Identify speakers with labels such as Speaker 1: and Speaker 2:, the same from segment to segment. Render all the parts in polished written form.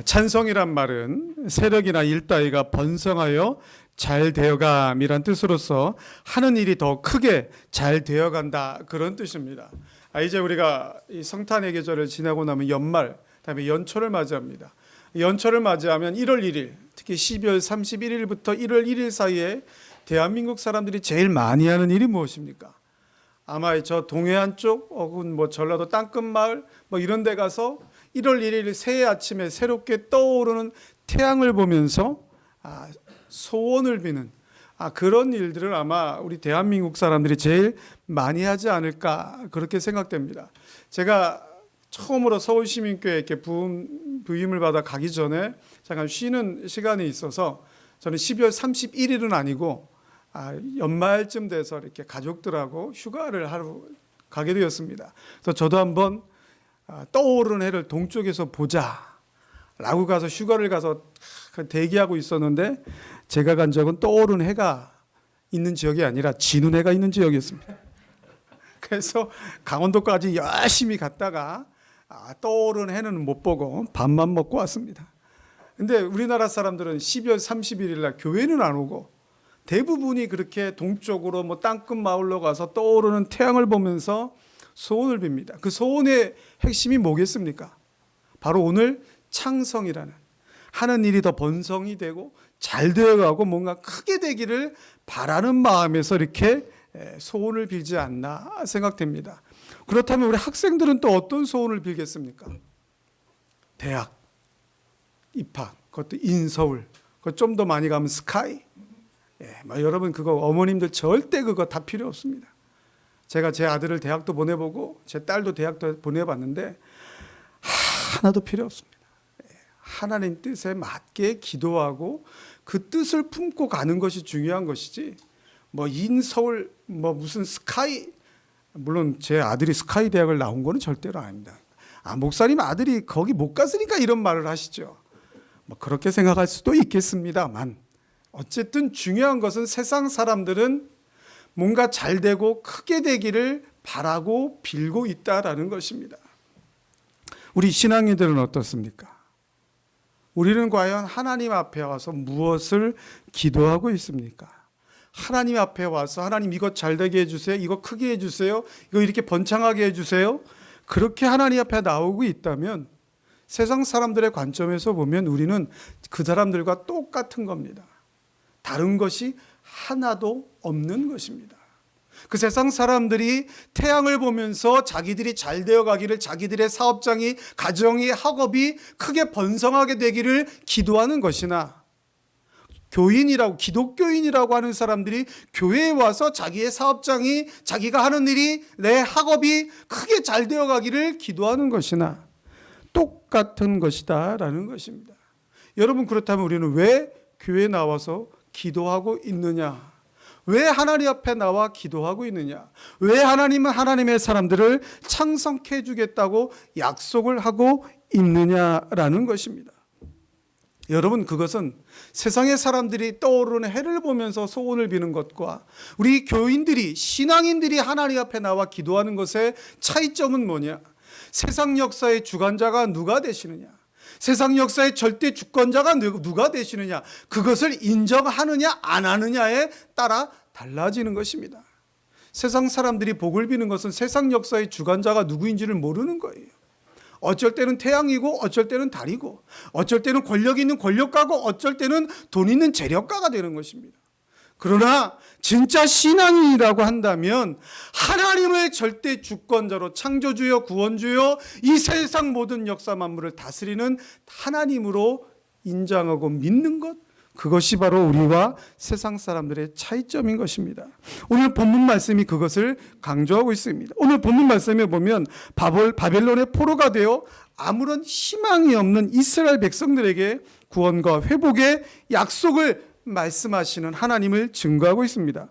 Speaker 1: 찬성이란 말은 세력이나 일 따위가 번성하여 잘 되어감이란 뜻으로서 하는 일이 더 크게 잘 되어간다, 그런 뜻입니다. 이제 우리가 이 성탄의 계절을 지나고 나면 연말, 그다음에 연초를 맞이합니다. 연초를 맞이하면 1월 1일, 특히 12월 31일부터 1월 1일 사이에 대한민국 사람들이 제일 많이 하는 일이 무엇입니까? 아마 저 동해안 쪽 혹은 전라도 땅끝마을 이런 데 가서 1월 1일 새해 아침에 새롭게 떠오르는 태양을 보면서 소원을 비는 그런 일들을 아마 우리 대한민국 사람들이 제일 많이 하지 않을까, 그렇게 생각됩니다. 제가 처음으로 서울시민교회에 이렇게 부임을 받아 가기 전에 잠깐 쉬는 시간이 있어서 저는 12월 31일은 아니고 연말쯤 돼서 이렇게 가족들하고 휴가를 하러 가게 되었습니다. 그래서 저도 한번 떠오르는 해를 동쪽에서 보자라고 가서 휴가를 가서 대기하고 있었는데, 제가 간 적은 떠오르는 해가 있는 지역이 아니라 지는 해가 있는 지역이었습니다. 그래서 강원도까지 열심히 갔다가 떠오르는 해는 못 보고 밥만 먹고 왔습니다. 근데 우리나라 사람들은 12월 31일 날 교회는 안 오고 대부분이 그렇게 동쪽으로 땅끝 마을로 가서 떠오르는 태양을 보면서 소원을 빕니다. 그 소원의 핵심이 뭐겠습니까? 바로 오늘 창성이라는, 하는 일이 더 번성이 되고 잘 되어가고 뭔가 크게 되기를 바라는 마음에서 이렇게 소원을 빌지 않나 생각됩니다. 그렇다면 우리 학생들은 또 어떤 소원을 빌겠습니까? 대학 입학, 그것도 인서울, 그것 좀 더 많이 가면 스카이. 여러분 그거 어머님들 절대 그거 다 필요 없습니다. 제가 제 아들을 대학도 보내보고 제 딸도 대학도 보내봤는데 하나도 필요 없습니다. 하나님 뜻에 맞게 기도하고 그 뜻을 품고 가는 것이 중요한 것이지, 인서울, 무슨 스카이, 물론 제 아들이 스카이 대학을 나온 거는 절대로 아닙니다. 목사님 아들이 거기 못 갔으니까 이런 말을 하시죠. 그렇게 생각할 수도 있겠습니다만, 어쨌든 중요한 것은 세상 사람들은 뭔가 잘 되고 크게 되기를 바라고 빌고 있다라는 것입니다. 우리 신앙인들은 어떻습니까? 우리는 과연 하나님 앞에 와서 무엇을 기도하고 있습니까? 하나님 앞에 와서 하나님 이것 잘 되게 해주세요, 이거 크게 해주세요, 이거 이렇게 번창하게 해주세요, 그렇게 하나님 앞에 나오고 있다면 세상 사람들의 관점에서 보면 우리는 그 사람들과 똑같은 겁니다. 다른 것이 하나도 없는 것입니다. 그 세상 사람들이 태양을 보면서 자기들이 잘 되어 가기를, 자기들의 사업장이, 가정이, 학업이 크게 번성하게 되기를 기도하는 것이나, 교인이라고, 기독교인이라고 하는 사람들이 교회에 와서 자기의 사업장이, 자기가 하는 일이, 내 학업이 크게 잘 되어 가기를 기도하는 것이나 똑같은 것이다라는 것입니다. 여러분, 그렇다면 우리는 왜 교회에 나와서 기도하고 있느냐? 왜 하나님 앞에 나와 기도하고 있느냐? 왜 하나님은 하나님의 사람들을 창성케 해주겠다고 약속을 하고 있느냐라는 것입니다. 여러분, 그것은 세상의 사람들이 떠오르는 해를 보면서 소원을 비는 것과 우리 교인들이, 신앙인들이 하나님 앞에 나와 기도하는 것의 차이점은 뭐냐? 세상 역사의 주관자가 누가 되시느냐? 세상 역사의 절대 주권자가 누가 되시느냐, 그것을 인정하느냐 안 하느냐에 따라 달라지는 것입니다. 세상 사람들이 복을 비는 것은 세상 역사의 주관자가 누구인지를 모르는 거예요. 어쩔 때는 태양이고 어쩔 때는 달이고 어쩔 때는 권력 있는 권력가고 어쩔 때는 돈 있는 재력가가 되는 것입니다. 그러나 진짜 신앙인이라고 한다면 하나님을 절대 주권자로, 창조주여 구원주여 이 세상 모든 역사 만물을 다스리는 하나님으로 인정하고 믿는 것, 그것이 바로 우리와 세상 사람들의 차이점인 것입니다. 오늘 본문 말씀이 그것을 강조하고 있습니다. 오늘 본문 말씀에 보면 바벨론의 포로가 되어 아무런 희망이 없는 이스라엘 백성들에게 구원과 회복의 약속을 말씀하시는 하나님을 증거하고 있습니다.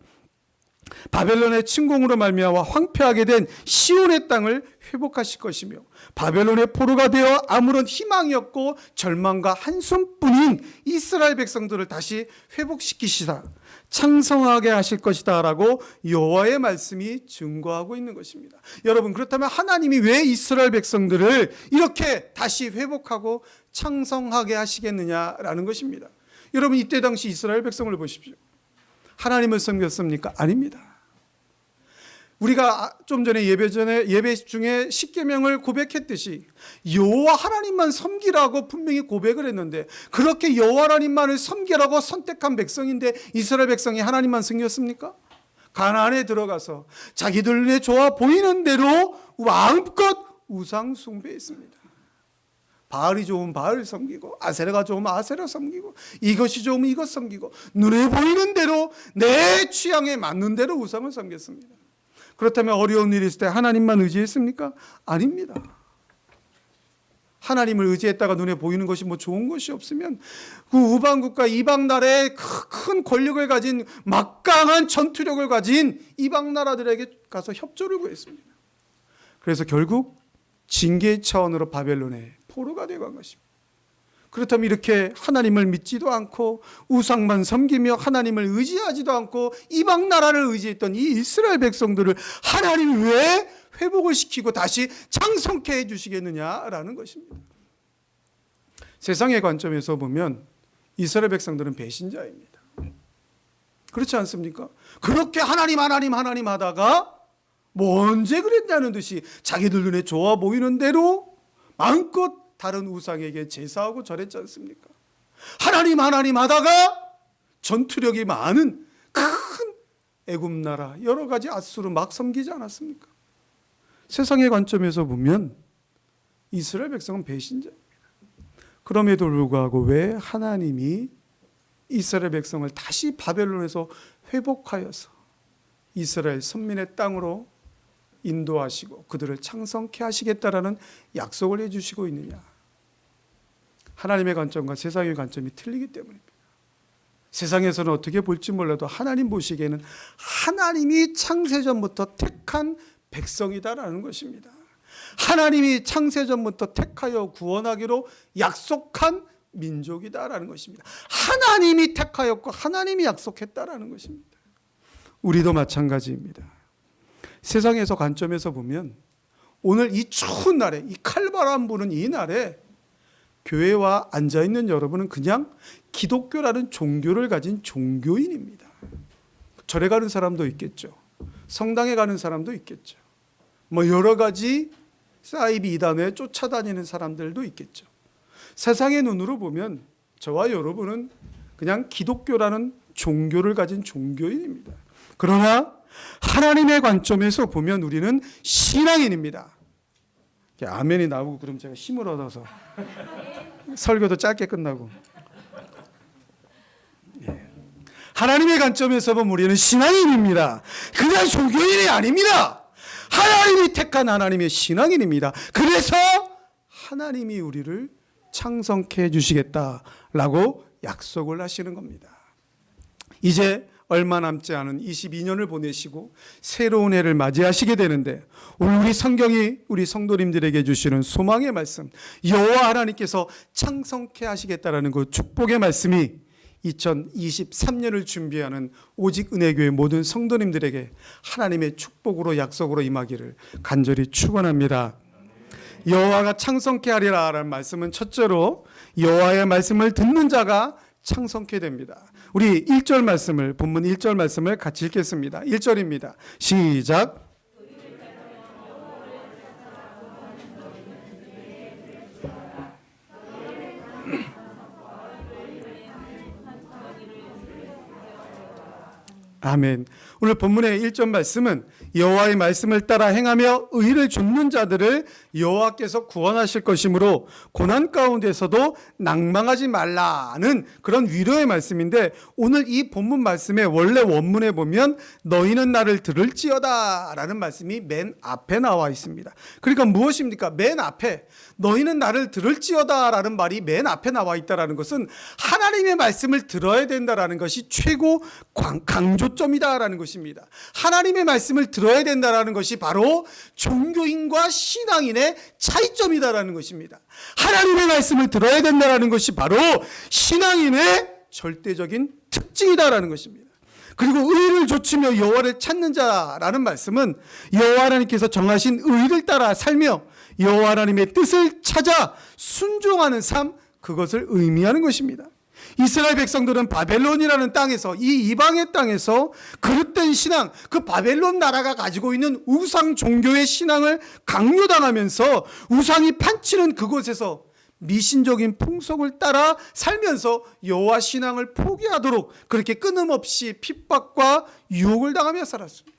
Speaker 1: 바벨론의 침공으로 말미암아 황폐하게 된 시온의 땅을 회복하실 것이며 바벨론의 포로가 되어 아무런 희망이 없고 절망과 한숨뿐인 이스라엘 백성들을 다시 회복시키시다 창성하게 하실 것이다 라고 여호와의 말씀이 증거하고 있는 것입니다. 여러분, 그렇다면 하나님이 왜 이스라엘 백성들을 이렇게 다시 회복하고 창성하게 하시겠느냐라는 것입니다. 여러분, 이때 당시 이스라엘 백성을 보십시오. 하나님을 섬겼습니까? 아닙니다. 우리가 좀 전에 예배 중에 십계명을 고백했듯이 여호와 하나님만 섬기라고 분명히 고백을 했는데, 그렇게 여호와 하나님만을 섬기라고 선택한 백성인데 이스라엘 백성이 하나님만 섬겼습니까? 가나안에 들어가서 자기들 눈에 좋아 보이는 대로 마음껏 우상 숭배했습니다. 바알이 좋으면 바알을 섬기고 아세라가 좋으면 아세라 섬기고 이것이 좋으면 이것 섬기고 눈에 보이는 대로 내 취향에 맞는 대로 우상을 섬겼습니다. 그렇다면 어려운 일이 있을 때 하나님만 의지했습니까? 아닙니다. 하나님을 의지했다가 눈에 보이는 것이 뭐 좋은 것이 없으면 그 우방국가 이방 나라의 큰 권력을 가진 막강한 전투력을 가진 이방 나라들에게 가서 협조를 구했습니다. 그래서 결국 징계 차원으로 바벨론에 포로가 되어간 것입니다. 그렇다면 이렇게 하나님을 믿지도 않고 우상만 섬기며 하나님을 의지하지도 않고 이방 나라를 의지했던 이 이스라엘 백성들을 하나님이 왜 회복을 시키고 다시 창성케 해주시겠느냐라는 것입니다. 세상의 관점에서 보면 이스라엘 백성들은 배신자입니다. 그렇지 않습니까? 그렇게 하나님 하다가 뭐 언제 그랬냐는 듯이 자기들 눈에 좋아 보이는 대로 마음껏 다른 우상에게 제사하고 절했지 않습니까? 하나님 하다가 전투력이 많은 큰 애굽 나라 여러 가지 앗수를 막 섬기지 않았습니까? 세상의 관점에서 보면 이스라엘 백성은 배신자입니다. 그럼에도 불구하고 왜 하나님이 이스라엘 백성을 다시 바벨론에서 회복하여서 이스라엘 선민의 땅으로 인도하시고 그들을 창성케 하시겠다라는 약속을 해주시고 있느냐? 하나님의 관점과 세상의 관점이 틀리기 때문입니다. 세상에서는 어떻게 볼지 몰라도 하나님 보시기에는 하나님이 창세전부터 택한 백성이다라는 것입니다. 하나님이 창세전부터 택하여 구원하기로 약속한 민족이다라는 것입니다. 하나님이 택하였고 하나님이 약속했다라는 것입니다. 우리도 마찬가지입니다. 세상에서 관점에서 보면 오늘 이 추운 날에, 이 칼바람 부는 이 날에 교회와 앉아있는 여러분은 그냥 기독교라는 종교를 가진 종교인입니다. 절에 가는 사람도 있겠죠. 성당에 가는 사람도 있겠죠. 뭐 여러 가지 사이비 이단에 쫓아다니는 사람들도 있겠죠. 세상의 눈으로 보면 저와 여러분은 그냥 기독교라는 종교를 가진 종교인입니다. 그러나 하나님의 관점에서 보면 우리는 신앙인입니다. 아멘이 나오고 그럼 제가 힘을 얻어서 설교도 짧게 끝나고. 하나님의 관점에서 보면 우리는 신앙인입니다. 그냥 종교인이 아닙니다. 하나님이 택한 하나님의 신앙인입니다. 그래서 하나님이 우리를 창성케 해주시겠다라고 약속을 하시는 겁니다. 이제 얼마 남지 않은 22년을 보내시고 새로운 해를 맞이하시게 되는데 오늘 우리 성경이 우리 성도님들에게 주시는 소망의 말씀, 여호와 하나님께서 창성케 하시겠다라는 그 축복의 말씀이 2023년을 준비하는 오직 은혜교회 모든 성도님들에게 하나님의 축복으로 약속으로 임하기를 간절히 축원합니다. 여호와가 창성케 하리라 라는 말씀은 첫째로 여호와의 말씀을 듣는 자가 창성케 됩니다. 우리 1절 말씀을, 본문 1절 말씀을 같이 읽겠습니다. 1절입니다. 시작. 아멘. 오늘 본문의 1절 말씀은 여호와의 말씀을 따라 행하며 의를 좇는 자들을 여호와께서 구원하실 것이므로 고난 가운데서도 낭망하지 말라는 그런 위로의 말씀인데, 오늘 이 본문 말씀의 원래 원문에 보면 너희는 나를 들을지어다 라는 말씀이 맨 앞에 나와 있습니다. 그러니까 무엇입니까? 맨 앞에 너희는 나를 들을지어다 라는 말이 맨 앞에 나와 있다는 것은 하나님의 말씀을 들어야 된다는 것이 최고 강조점 요점이다라는 것입니다. 하나님의 말씀을 들어야 된다라는 것이 바로 종교인과 신앙인의 차이점이다라는 것입니다. 하나님의 말씀을 들어야 된다라는 것이 바로 신앙인의 절대적인 특징이다라는 것입니다. 그리고 의를 좇으며 여호와를 찾는 자라는 말씀은 여호와 하나님께서 정하신 의를 따라 살며 여호와 하나님의 뜻을 찾아 순종하는 삶, 그것을 의미하는 것입니다. 이스라엘 백성들은 바벨론이라는 땅에서, 이 이방의 땅에서 그릇된 신앙, 그 바벨론 나라가 가지고 있는 우상 종교의 신앙을 강요당하면서 우상이 판치는 그곳에서 미신적인 풍속을 따라 살면서 여호와 신앙을 포기하도록 그렇게 끊임없이 핍박과 유혹을 당하며 살았습니다.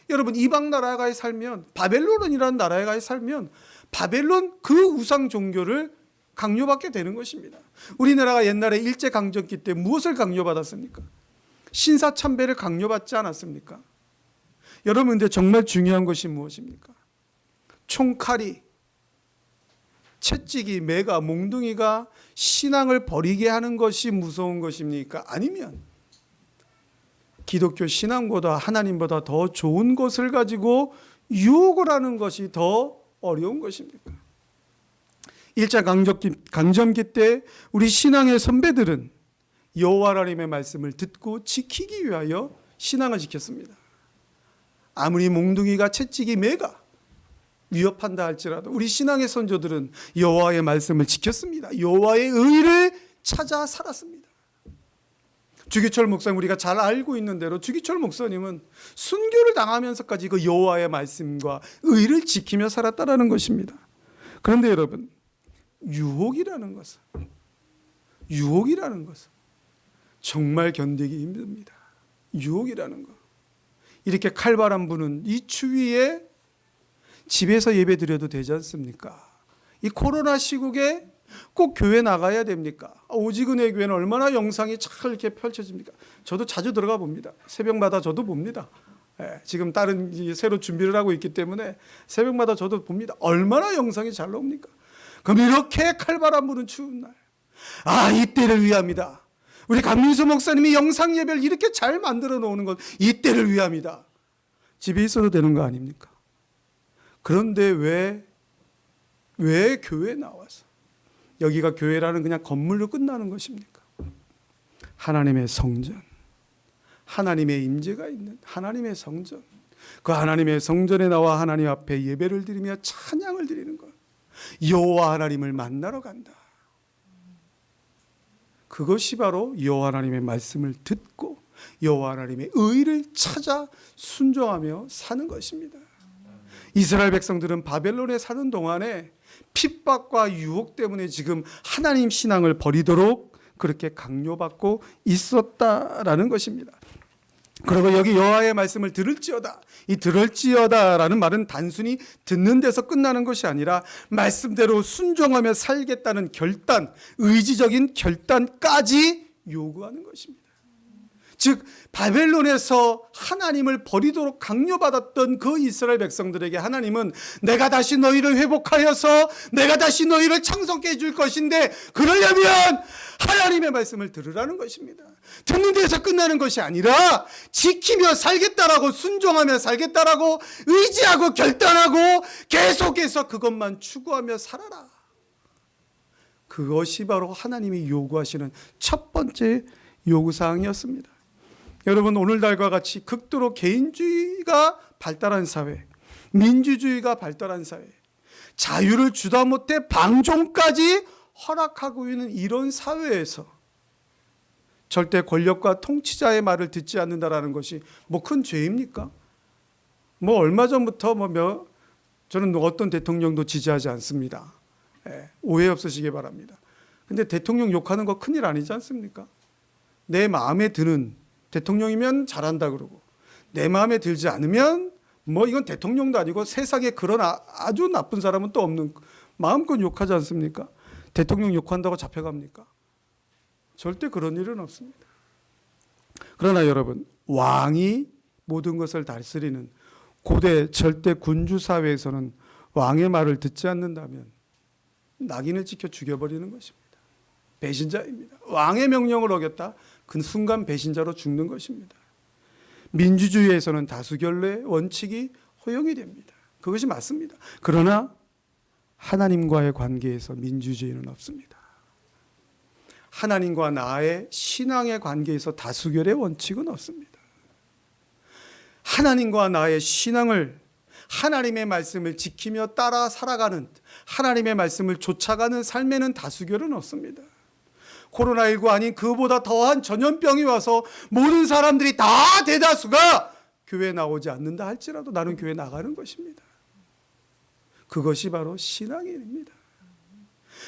Speaker 1: 여러분, 이방 나라에 살면, 바벨론이라는 나라에 살면 바벨론 그 우상 종교를 강요받게 되는 것입니다. 우리나라가 옛날에 일제강점기 때 무엇을 강요받았습니까? 신사참배를 강요받지 않았습니까? 여러분, 근데 정말 중요한 것이 무엇입니까? 총칼이, 채찍이, 매가, 몽둥이가 신앙을 버리게 하는 것이 무서운 것입니까? 아니면 기독교 신앙보다, 하나님보다 더 좋은 것을 가지고 유혹을 하는 것이 더 어려운 것입니까? 일제 강점기 때 우리 신앙의 선배들은 여호와 하나님의 말씀을 듣고 지키기 위하여 신앙을 지켰습니다. 아무리 몽둥이가, 채찍이, 매가 위협한다 할지라도 우리 신앙의 선조들은 여호와의 말씀을 지켰습니다. 여호와의 의를 찾아 살았습니다. 주기철 목사님, 우리가 잘 알고 있는 대로 주기철 목사님은 순교를 당하면서까지 그 여호와의 말씀과 의를 지키며 살았다라는 것입니다. 그런데 여러분, 유혹이라는 것은 정말 견디기 힘듭니다. 유혹이라는 것. 이렇게 칼바람 부는 이 추위에 집에서 예배 드려도 되지 않습니까? 이 코로나 시국에 꼭 교회 나가야 됩니까? 오직은혜 교회는 얼마나 영상이 잘 이렇게 펼쳐집니까? 저도 자주 들어가 봅니다. 새벽마다 저도 봅니다. 지금 다른 새로 준비를 하고 있기 때문에 새벽마다 저도 봅니다. 얼마나 영상이 잘 나옵니까? 그럼 이렇게 칼바람 부는 추운 날, 이때를 위함이다. 우리 강민수 목사님이 영상 예배를 이렇게 잘 만들어 놓는 것, 이때를 위함이다. 집에 있어도 되는 거 아닙니까? 그런데 왜 교회에 나와서, 여기가 교회라는 그냥 건물로 끝나는 것입니까? 하나님의 성전, 하나님의 임재가 있는 하나님의 성전, 그 하나님의 성전에 나와 하나님 앞에 예배를 드리며 찬양을 드리는 것, 여호와 하나님을 만나러 간다. 그것이 바로 여호와 하나님의 말씀을 듣고 여호와 하나님의 의를 찾아 순종하며 사는 것입니다. 이스라엘 백성들은 바벨론에 사는 동안에 핍박과 유혹 때문에 지금 하나님 신앙을 버리도록 그렇게 강요받고 있었다라는 것입니다. 그리고 여기 여호와의 말씀을 들을지어다, 이 들을지어다라는 말은 단순히 듣는 데서 끝나는 것이 아니라 말씀대로 순종하며 살겠다는 결단, 의지적인 결단까지 요구하는 것입니다. 즉 바벨론에서 하나님을 버리도록 강요받았던 그 이스라엘 백성들에게 하나님은 내가 다시 너희를 회복하여서 내가 다시 너희를 창성케 해줄 것인데, 그러려면 하나님의 말씀을 들으라는 것입니다. 듣는 데서 끝나는 것이 아니라 지키며 살겠다라고, 순종하며 살겠다라고 의지하고 결단하고 계속해서 그것만 추구하며 살아라. 그것이 바로 하나님이 요구하시는 첫 번째 요구사항이었습니다. 여러분, 오늘날과 같이 극도로 개인주의가 발달한 사회, 민주주의가 발달한 사회, 자유를 주다 못해 방종까지 허락하고 있는 이런 사회에서 절대 권력과 통치자의 말을 듣지 않는다라는 것이 뭐 큰 죄입니까? 뭐 얼마 전부터 저는 어떤 대통령도 지지하지 않습니다. 오해 없으시기 바랍니다. 근데 대통령 욕하는 거 큰일 아니지 않습니까? 내 마음에 드는 대통령이면 잘한다 그러고, 내 마음에 들지 않으면 이건 대통령도 아니고 세상에 그런 아주 나쁜 사람은 또 없는, 마음껏 욕하지 않습니까? 대통령 욕한다고 잡혀갑니까? 절대 그런 일은 없습니다. 그러나 여러분, 왕이 모든 것을 다스리는 고대 절대 군주 사회에서는 왕의 말을 듣지 않는다면 낙인을 찍혀 죽여버리는 것입니다. 배신자입니다. 왕의 명령을 어겼다, 그 순간 배신자로 죽는 것입니다. 민주주의에서는 다수결의 원칙이 허용이 됩니다. 그것이 맞습니다. 그러나 하나님과의 관계에서 민주주의는 없습니다. 하나님과 나의 신앙의 관계에서 다수결의 원칙은 없습니다. 하나님과 나의 신앙을, 하나님의 말씀을 지키며 따라 살아가는, 하나님의 말씀을 쫓아가는 삶에는 다수결은 없습니다. 코로나19 아닌 그보다 더한 전염병이 와서 모든 사람들이 다 대다수가 교회에 나오지 않는다 할지라도 나는 교회에 나가는 것입니다. 그것이 바로 신앙의 일입니다.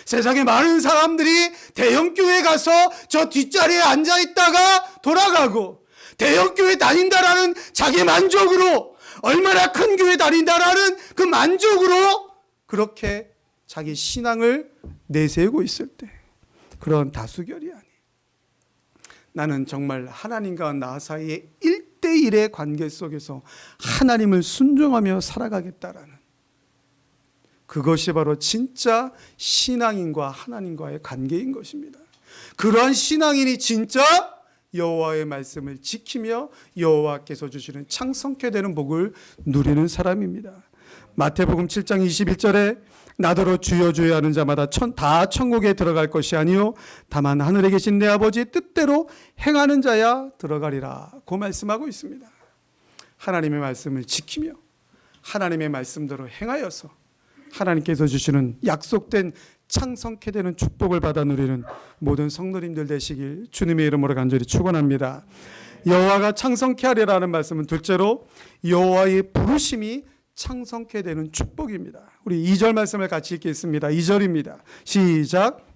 Speaker 1: 세상에 많은 사람들이 대형교회 가서 저 뒷자리에 앉아있다가 돌아가고, 대형교회 다닌다라는 자기 만족으로, 얼마나 큰 교회 다닌다라는 그 만족으로 그렇게 자기 신앙을 내세우고 있을 때, 그런 다수결이 아니, 나는 정말 하나님과 나 사이의 1대1의 관계 속에서 하나님을 순종하며 살아가겠다라는, 그것이 바로 진짜 신앙인과 하나님과의 관계인 것입니다. 그러한 신앙인이 진짜 여호와의 말씀을 지키며 여호와께서 주시는 창성케 되는 복을 누리는 사람입니다. 마태복음 7장 21절에 나더러 주여 주여 하는 자마다 다 천국에 들어갈 것이 아니요 다만 하늘에 계신 내 아버지의 뜻대로 행하는 자야 들어가리라 고 말씀하고 있습니다. 하나님의 말씀을 지키며 하나님의 말씀대로 행하여서 하나님께서 주시는 약속된 창성케 되는 축복을 받아 누리는 모든 성도님들 되시길 주님의 이름으로 간절히 축원합니다. 여호와가 창성케 하리라는 말씀은 둘째로 여호와의 부르심이 창성케 되는 축복입니다. 우리 2절 말씀을 같이 읽겠습니다. 2절입니다. 시작.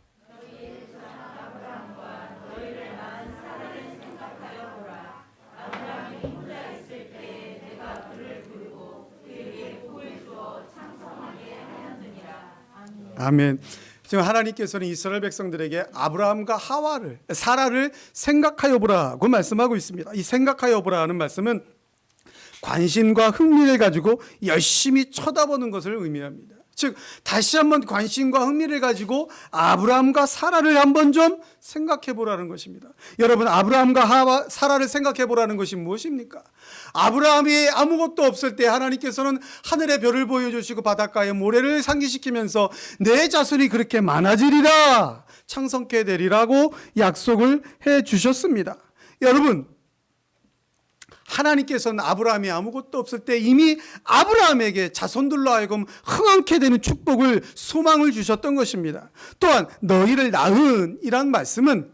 Speaker 1: 아멘. 지금 하나님께서는 이스라엘 백성들에게 아브라함과 사라를 생각하여 보라고 말씀하고 있습니다. 이 생각하여 보라는 말씀은 관심과 흥미를 가지고 열심히 쳐다보는 것을 의미합니다. 즉 다시 한번 관심과 흥미를 가지고 아브라함과 사라를 한번 좀 생각해 보라는 것입니다. 여러분, 아브라함과 사라를 생각해 보라는 것이 무엇입니까? 아브라함이 아무것도 없을 때 하나님께서는 하늘의 별을 보여주시고 바닷가의 모래를 상기시키면서 내 자손이 그렇게 많아지리라, 창성케 되리라고 약속을 해 주셨습니다. 여러분, 하나님께서는 아브라함이 아무것도 없을 때 이미 아브라함에게 자손들로 하여금 흥왕케 되는 축복을, 소망을 주셨던 것입니다. 또한 너희를 낳은 이란 말씀은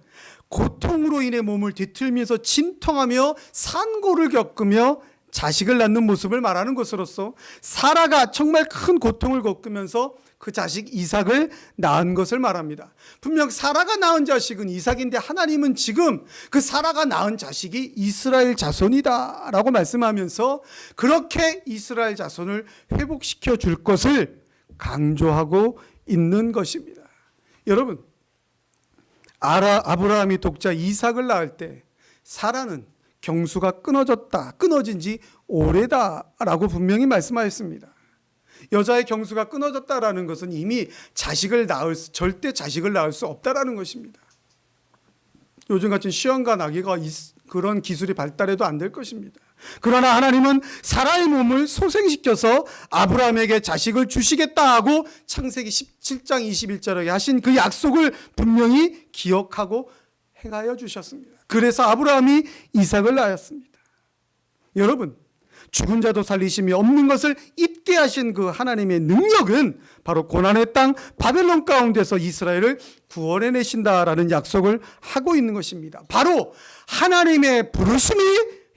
Speaker 1: 고통으로 인해 몸을 뒤틀면서 진통하며 산고를 겪으며 자식을 낳는 모습을 말하는 것으로서 사라가 정말 큰 고통을 겪으면서 그 자식 이삭을 낳은 것을 말합니다. 분명 사라가 낳은 자식은 이삭인데 하나님은 지금 그 사라가 낳은 자식이 이스라엘 자손이다 라고 말씀하면서 그렇게 이스라엘 자손을 회복시켜 줄 것을 강조하고 있는 것입니다. 여러분, 아브라함이 독자 이삭을 낳을 때 사라는 경수가 끊어진 지 오래다라고 분명히 말씀하였습니다. 여자의 경수가 끊어졌다라는 것은 이미 절대 자식을 낳을 수 없다라는 것입니다. 요즘 같은 시험관 아기가 그런 기술이 발달해도 안 될 것입니다. 그러나 하나님은 사라의 몸을 소생시켜서 아브라함에게 자식을 주시겠다 하고 창세기 17장 21절에 하신 그 약속을 분명히 기억하고 행하여 주셨습니다. 그래서 아브라함이 이삭을 낳았습니다. 여러분, 죽은 자도 살리심이 없는 것을 잊게 하신 그 하나님의 능력은 바로 고난의 땅 바벨론 가운데서 이스라엘을 구원해내신다라는 약속을 하고 있는 것입니다. 바로 하나님의 부르심이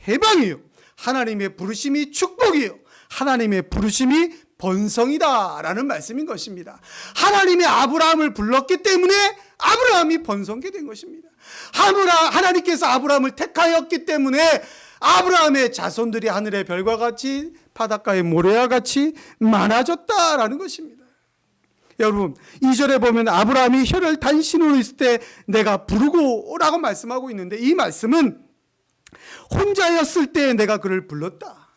Speaker 1: 해방이요, 하나님의 부르심이 축복이요, 하나님의 부르심이 번성이다라는 말씀인 것입니다. 하나님이 아브라함을 불렀기 때문에 아브라함이 번성게 된 것입니다. 하나님께서 아브라함을 택하였기 때문에 아브라함의 자손들이 하늘의 별과 같이 바닷가의 모래와 같이 많아졌다라는 것입니다. 여러분, 2절에 보면 아브라함이 혀를 단신으로 있을 때 내가 부르고 라고 말씀하고 있는데, 이 말씀은 혼자였을 때 내가 그를 불렀다,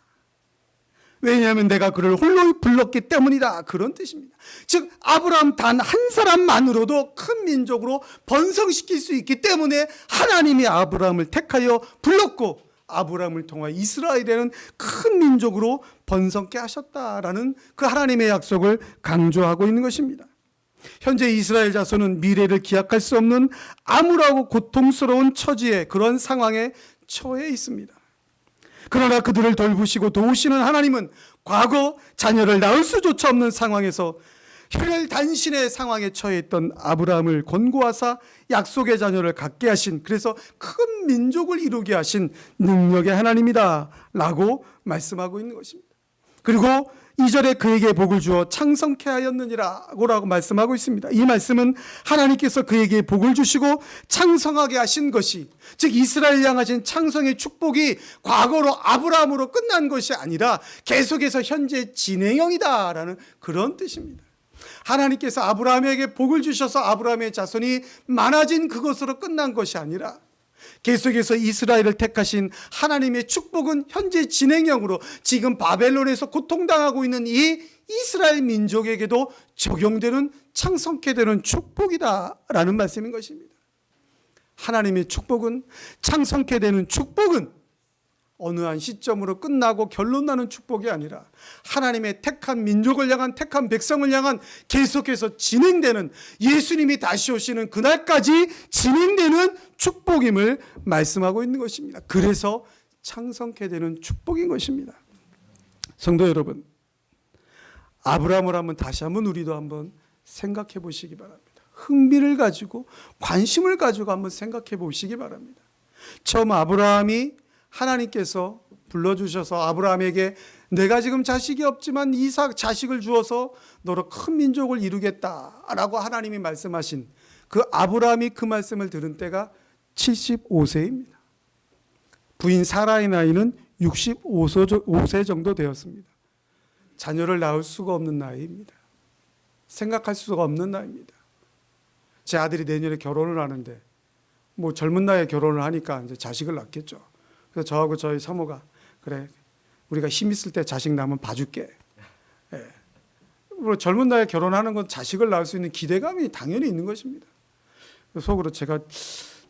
Speaker 1: 왜냐하면 내가 그를 홀로 불렀기 때문이다, 그런 뜻입니다. 즉 아브라함 단 한 사람만으로도 큰 민족으로 번성시킬 수 있기 때문에 하나님이 아브라함을 택하여 불렀고, 아브라함을 통하여 이스라엘에는 큰 민족으로 번성케 하셨다라는 그 하나님의 약속을 강조하고 있는 것입니다. 현재 이스라엘 자손은 미래를 기약할 수 없는 암울하고 고통스러운 처지에, 그런 상황에 처해 있습니다. 그러나 그들을 돌보시고 도우시는 하나님은 과거 자녀를 낳을 수조차 없는 상황에서 혈혈단신의 상황에 처해 있던 아브라함을 권고하사 약속의 자녀를 갖게 하신, 그래서 큰 민족을 이루게 하신 능력의 하나님이다 라고 말씀하고 있는 것입니다. 그리고 2절에 그에게 복을 주어 창성케 하였느니라고 라고 말씀하고 있습니다. 이 말씀은 하나님께서 그에게 복을 주시고 창성하게 하신 것이, 즉 이스라엘 향하신 창성의 축복이 과거로 아브라함으로 끝난 것이 아니라 계속해서 현재 진행형이다라는 그런 뜻입니다. 하나님께서 아브라함에게 복을 주셔서 아브라함의 자손이 많아진 그것으로 끝난 것이 아니라 계속해서 이스라엘을 택하신 하나님의 축복은 현재 진행형으로 지금 바벨론에서 고통당하고 있는 이 이스라엘 민족에게도 적용되는 창성케 되는 축복이다라는 말씀인 것입니다. 하나님의 축복은, 창성케 되는 축복은 어느 한 시점으로 끝나고 결론 나는 축복이 아니라 하나님의 택한 민족을 향한, 택한 백성을 향한 계속해서 진행되는, 예수님이 다시 오시는 그날까지 진행되는 축복임을 말씀하고 있는 것입니다. 그래서 창성케 되는 축복인 것입니다. 성도 여러분, 아브라함을 다시 한번 우리도 한번 생각해 보시기 바랍니다. 흥미를 가지고, 관심을 가지고 한번 생각해 보시기 바랍니다. 처음 아브라함이 하나님께서 불러주셔서 아브라함에게 내가 지금 자식이 없지만 이삭 자식을 주어서 너로 큰 민족을 이루겠다라고 하나님이 말씀하신 그 아브라함이 그 말씀을 들은 때가 75세입니다. 부인 사라의 나이는 65세 정도 되었습니다. 자녀를 낳을 수가 없는 나이입니다. 생각할 수가 없는 나이입니다. 제 아들이 내년에 결혼을 하는데 뭐 젊은 나이에 결혼을 하니까 이제 자식을 낳겠죠. 그래서 저하고 저희 사모가, 그래 우리가 힘 있을 때 자식 낳으면 봐줄게. 예. 젊은 나이에 결혼하는 건 자식을 낳을 수 있는 기대감이 당연히 있는 것입니다. 속으로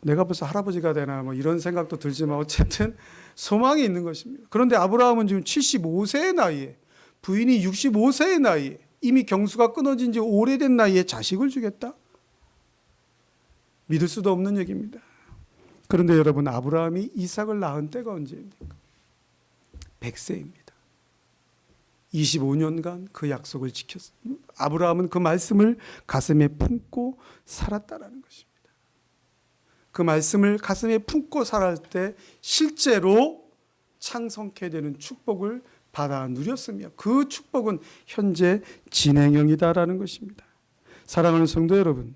Speaker 1: 내가 벌써 할아버지가 되나 뭐 이런 생각도 들지만 어쨌든 소망이 있는 것입니다. 그런데 아브라함은 지금 75세의 나이에, 부인이 65세의 나이에, 이미 경수가 끊어진 지 오래된 나이에 자식을 주겠다? 믿을 수도 없는 얘기입니다. 그런데 여러분, 아브라함이 이삭을 낳은 때가 언제입니까? 100세입니다. 25년간 그 약속을 지켰습니다. 아브라함은 그 말씀을 가슴에 품고 살았다라는 것입니다. 그 말씀을 가슴에 품고 살았을 때 실제로 창성케 되는 축복을 받아 누렸으며 그 축복은 현재 진행형이다라는 것입니다. 사랑하는 성도 여러분,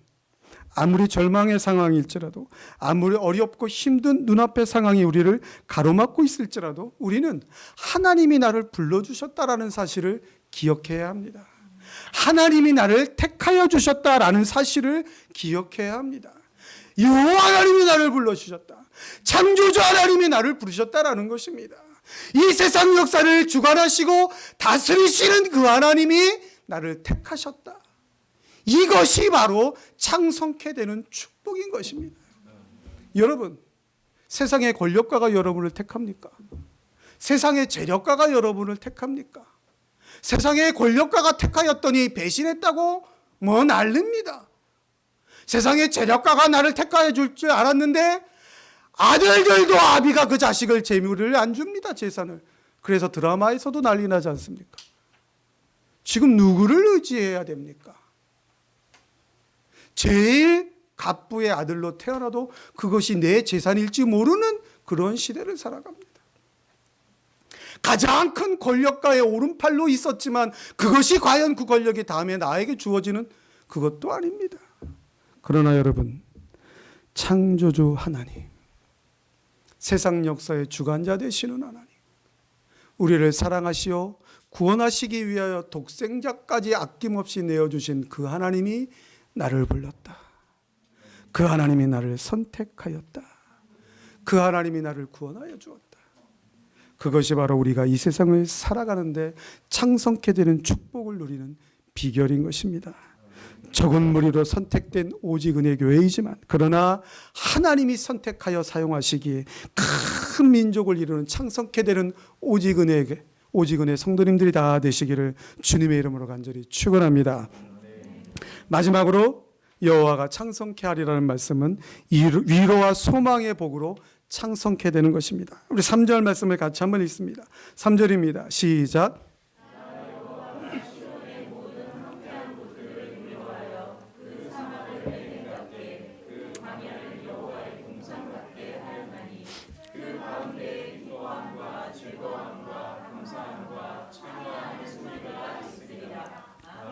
Speaker 1: 아무리 절망의 상황일지라도, 아무리 어렵고 힘든 눈앞의 상황이 우리를 가로막고 있을지라도 우리는 하나님이 나를 불러주셨다라는 사실을 기억해야 합니다. 하나님이 나를 택하여 주셨다라는 사실을 기억해야 합니다. 여호와 하나님이 나를 불러주셨다. 창조주 하나님이 나를 부르셨다라는 것입니다. 이 세상 역사를 주관하시고 다스리시는 그 하나님이 나를 택하셨다. 이것이 바로 창성케 되는 축복인 것입니다. 여러분, 세상의 권력가가 여러분을 택합니까? 세상의 재력가가 여러분을 택합니까? 세상의 권력가가 택하였더니 배신했다고 뭐 난립니다. 세상의 재력가가 나를 택하여 줄 줄 알았는데 아들들도 아비가 그 자식을 재물을 안 줍니다. 재산을. 그래서 드라마에서도 난리 나지 않습니까? 지금 누구를 의지해야 됩니까? 제일 갑부의 아들로 태어나도 그것이 내 재산일지 모르는 그런 시대를 살아갑니다. 가장 큰 권력가의 오른팔로 있었지만 그것이 과연 그 권력이 다음에 나에게 주어지는 그것도 아닙니다. 그러나 여러분, 창조주 하나님, 세상 역사의 주관자 되시는 하나님, 우리를 사랑하시어 구원하시기 위하여 독생자까지 아낌없이 내어주신 그 하나님이 나를 불렀다. 그 하나님이 나를 선택하였다. 그 하나님이 나를 구원하여 주었다. 그것이 바로 우리가 이 세상을 살아가는데 창성케 되는 축복을 누리는 비결인 것입니다. 적은 무리로 선택된 오직 은혜 교회이지만, 그러나 하나님이 선택하여 사용하시기에 큰 민족을 이루는 창성케 되는 오직 은혜 성도님들이 다 되시기를 주님의 이름으로 간절히 축원합니다. 마지막으로 여호와가 창성케 하리라는 말씀은 위로와 소망의 복으로 창성케 되는 것입니다. 우리 3절 말씀을 같이 한번 읽습니다. 3절입니다. 시작.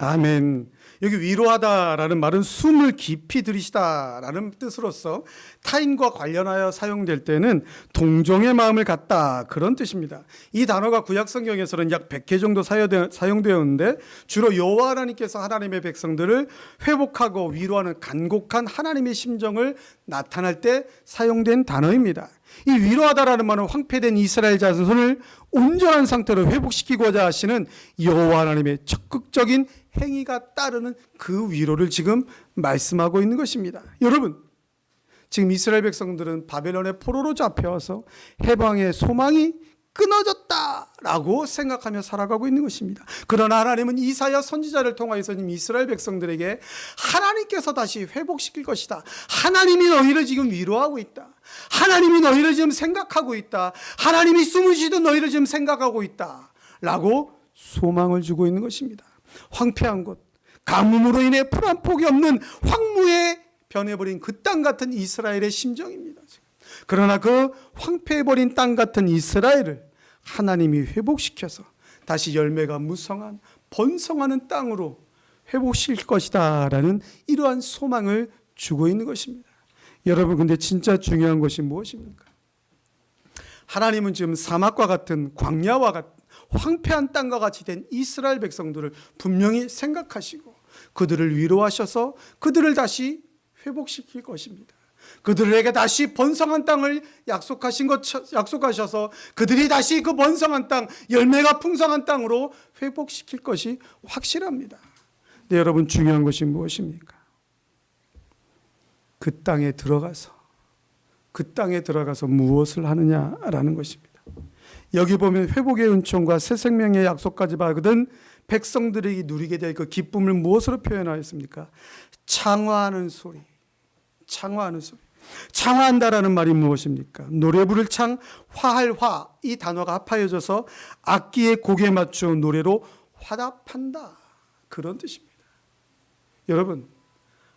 Speaker 1: 아멘. 여기 위로하다라는 말은 숨을 깊이 들이시다라는 뜻으로서 타인과 관련하여 사용될 때는 동정의 마음을 갖다, 그런 뜻입니다. 이 단어가 구약 성경에서는 약 100개 정도 사용되었는데 주로 여호와 하나님께서 하나님의 백성들을 회복하고 위로하는 간곡한 하나님의 심정을 나타낼 때 사용된 단어입니다. 이 위로하다라는 말은 황폐된 이스라엘 자손을 온전한 상태로 회복시키고자 하시는 여호와 하나님의 적극적인 행위가 따르는 그 위로를 지금 말씀하고 있는 것입니다. 여러분, 지금 이스라엘 백성들은 바벨론의 포로로 잡혀와서 해방의 소망이 끊어졌다라고 생각하며 살아가고 있는 것입니다. 그러나 하나님은 이사야 선지자를 통하여서 이스라엘 백성들에게 하나님께서 다시 회복시킬 것이다, 하나님이 너희를 지금 위로하고 있다, 하나님이 너희를 지금 생각하고 있다, 하나님이 숨을 쉬던 너희를 지금 생각하고 있다 라고 소망을 주고 있는 것입니다. 황폐한 곳, 가뭄으로 인해 풀 한 폭이 없는 황무에 변해버린 그 땅 같은 이스라엘의 심정입니다. 그러나 그 황폐해버린 땅 같은 이스라엘을 하나님이 회복시켜서 다시 열매가 무성한 번성하는 땅으로 회복시킬 것이다 라는 이러한 소망을 주고 있는 것입니다. 여러분, 근데 진짜 중요한 것이 무엇입니까? 하나님은 지금 사막과 같은 광야와 같은 황폐한 땅과 같이 된 이스라엘 백성들을 분명히 생각하시고 그들을 위로하셔서 그들을 다시 회복시킬 것입니다. 그들에게 다시 번성한 땅을 약속하셔서 그들이 다시 그 번성한 땅, 열매가 풍성한 땅으로 회복시킬 것이 확실합니다. 근데 여러분, 중요한 것이 무엇입니까? 그 땅에 들어가서 무엇을 하느냐라는 것입니다. 여기 보면 회복의 은총과 새 생명의 약속까지 받은 백성들이 누리게 될 그 기쁨을 무엇으로 표현하였습니까? 창화하는 소리. 창화한다라는 말이 무엇입니까? 노래 부를 창, 화할 화, 이 단어가 합하여져서 악기의 곡에 맞추어 노래로 화답한다, 그런 뜻입니다. 여러분,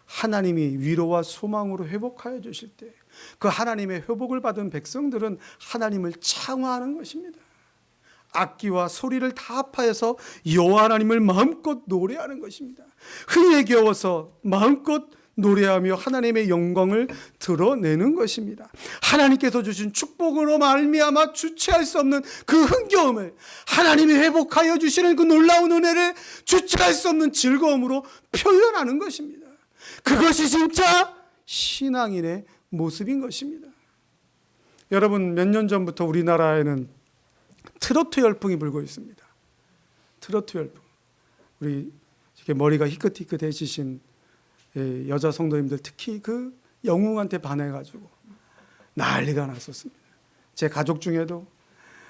Speaker 1: 하나님이 위로와 소망으로 회복하여 주실 때 그 하나님의 회복을 받은 백성들은 하나님을 창화하는 것입니다. 악기와 소리를 다 합하여서 여호와 하나님을 마음껏 노래하는 것입니다. 흥에 겨워서 마음껏 노래하며 하나님의 영광을 드러내는 것입니다. 하나님께서 주신 축복으로 말미암아 주체할 수 없는 그 흥겨움을, 하나님이 회복하여 주시는 그 놀라운 은혜를 주체할 수 없는 즐거움으로 표현하는 것입니다. 그것이 진짜 신앙인의 모습인 것입니다. 여러분, 몇 년 전부터 우리나라에는 트로트 열풍이 불고 있습니다. 트로트 열풍. 우리 이렇게 머리가 희끗희끗해지신 여자 성도님들, 특히 그 영웅한테 반해가지고 난리가 났었습니다. 제 가족 중에도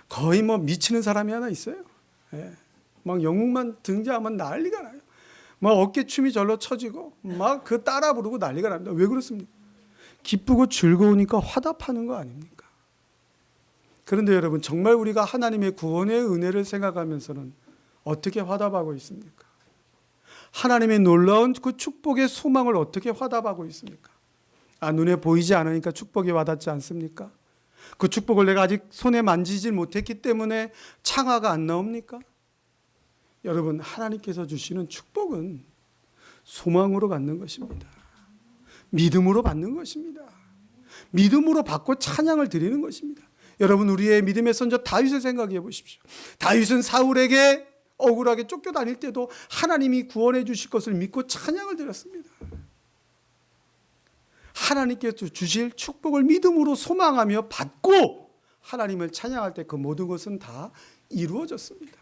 Speaker 1: 거의 미치는 사람이 하나 있어요. 막 영웅만 등장하면 난리가 나요. 막 어깨춤이 절로 쳐지고 막 그 따라 부르고 난리가 납니다. 왜 그렇습니까? 기쁘고 즐거우니까 화답하는 거 아닙니까? 그런데 여러분, 정말 우리가 하나님의 구원의 은혜를 생각하면서는 어떻게 화답하고 있습니까? 하나님의 놀라운 그 축복의 소망을 어떻게 화답하고 있습니까? 눈에 보이지 않으니까 축복이 와닿지 않습니까? 그 축복을 내가 아직 손에 만지지 못했기 때문에 창화가 안 나옵니까? 여러분, 하나님께서 주시는 축복은 소망으로 받는 것입니다. 믿음으로 받는 것입니다. 믿음으로 받고 찬양을 드리는 것입니다. 여러분, 우리의 믿음의 선조 다윗을 생각해 보십시오. 다윗은 사울에게 억울하게 쫓겨다닐 때도 하나님이 구원해 주실 것을 믿고 찬양을 드렸습니다. 하나님께서 주실 축복을 믿음으로 소망하며 받고 하나님을 찬양할 때 그 모든 것은 다 이루어졌습니다.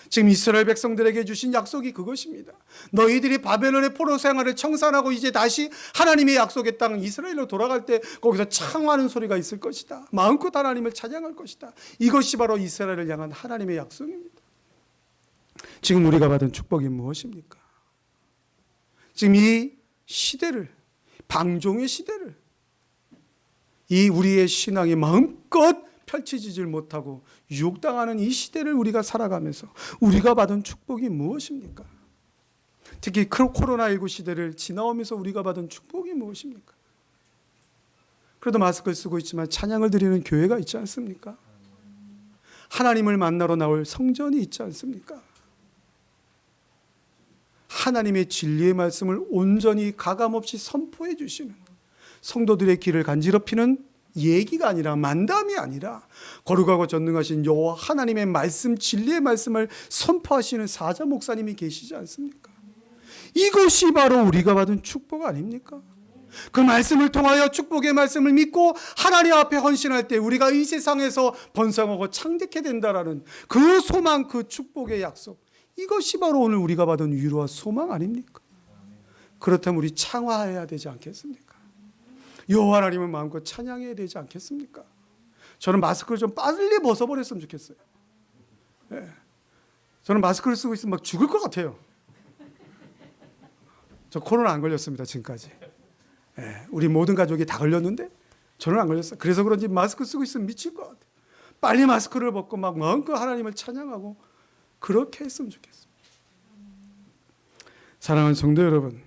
Speaker 1: 지금 이스라엘 백성들에게 주신 약속이 그것입니다. 너희들이 바벨론의 포로 생활을 청산하고 이제 다시 하나님의 약속의 땅 이스라엘로 돌아갈 때 거기서 창화하는 소리가 있을 것이다. 마음껏 하나님을 찬양할 것이다. 이것이 바로 이스라엘을 향한 하나님의 약속입니다. 지금 우리가 받은 축복이 무엇입니까? 지금 이 시대를, 방종의 시대를, 이 우리의 신앙이 마음껏 펼쳐지질 못하고 유혹당하는 이 시대를 우리가 살아가면서 우리가 받은 축복이 무엇입니까? 특히 코로나19 시대를 지나오면서 우리가 받은 축복이 무엇입니까? 그래도 마스크를 쓰고 있지만 찬양을 드리는 교회가 있지 않습니까? 하나님을 만나러 나올 성전이 있지 않습니까? 하나님의 진리의 말씀을 온전히 가감없이 선포해 주시는 성도들의 길을 간지럽히는 얘기가 아니라, 만담이 아니라 거룩하고 전능하신 여호와 하나님의 말씀, 진리의 말씀을 선포하시는 사자 목사님이 계시지 않습니까? 이것이 바로 우리가 받은 축복 아닙니까? 그 말씀을 통하여 축복의 말씀을 믿고 하나님 앞에 헌신할 때 우리가 이 세상에서 번성하고 창대케 된다라는 그 소망, 그 축복의 약속, 이것이 바로 오늘 우리가 받은 위로와 소망 아닙니까? 그렇다면 우리 창화해야 되지 않겠습니까? 여호와 하나님을 마음껏 찬양해야 되지 않겠습니까? 저는 마스크를 좀 빨리 벗어버렸으면 좋겠어요. 네. 저는 마스크를 쓰고 있으면 막 죽을 것 같아요. 저 코로나 안 걸렸습니다, 지금까지. 네. 우리 모든 가족이 다 걸렸는데 저는 안 걸렸어요. 그래서 그런지 마스크 쓰고 있으면 미칠 것 같아요. 빨리 마스크를 벗고 막 마음껏 하나님을 찬양하고 그렇게 했으면 좋겠습니다. 사랑하는 성도 여러분,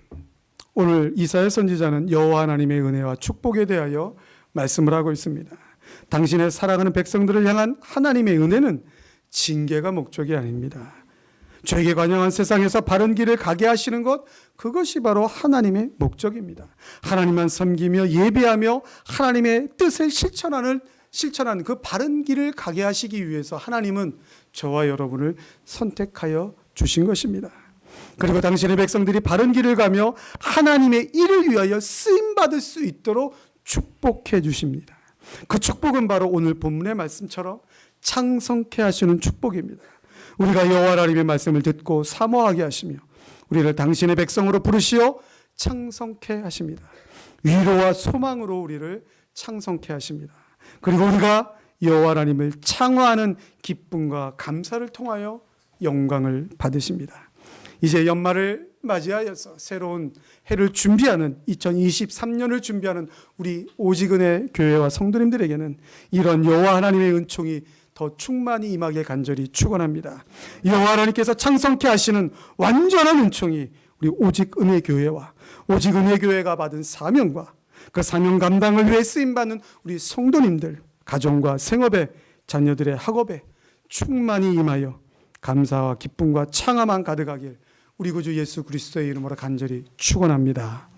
Speaker 1: 오늘 이사야 선지자는 여호와 하나님의 은혜와 축복에 대하여 말씀을 하고 있습니다. 당신의 사랑하는 백성들을 향한 하나님의 은혜는 징계가 목적이 아닙니다. 죄에 관영한 세상에서 바른 길을 가게 하시는 것, 그것이 바로 하나님의 목적입니다. 하나님만 섬기며 예배하며 하나님의 뜻을 실천하는 그 바른 길을 가게 하시기 위해서 하나님은 저와 여러분을 선택하여 주신 것입니다. 그리고 당신의 백성들이 바른 길을 가며 하나님의 일을 위하여 쓰임받을 수 있도록 축복해 주십니다. 그 축복은 바로 오늘 본문의 말씀처럼 창성케 하시는 축복입니다. 우리가 여호와 하나님의 말씀을 듣고 사모하게 하시며 우리를 당신의 백성으로 부르시어 창성케 하십니다. 위로와 소망으로 우리를 창성케 하십니다. 그리고 우리가 여호와 하나님을 창화하는 기쁨과 감사를 통하여 영광을 받으십니다. 이제 연말을 맞이하여서 새로운 해를 준비하는 2023년을 준비하는 우리 오직은혜 교회와 성도님들에게는 이런 여호와 하나님의 은총이 더 충만히 임하게 간절히 축원합니다. 여호와 하나님께서 창성케 하시는 완전한 은총이 우리 오직은혜 교회와 오직은혜 교회가 받은 사명과 그 사명 감당을 위해 쓰임받는 우리 성도님들, 가정과 생업에, 자녀들의 학업에 충만히 임하여 감사와 기쁨과 창함만 가득하길 우리 구주 예수 그리스도의 이름으로 간절히 축원합니다.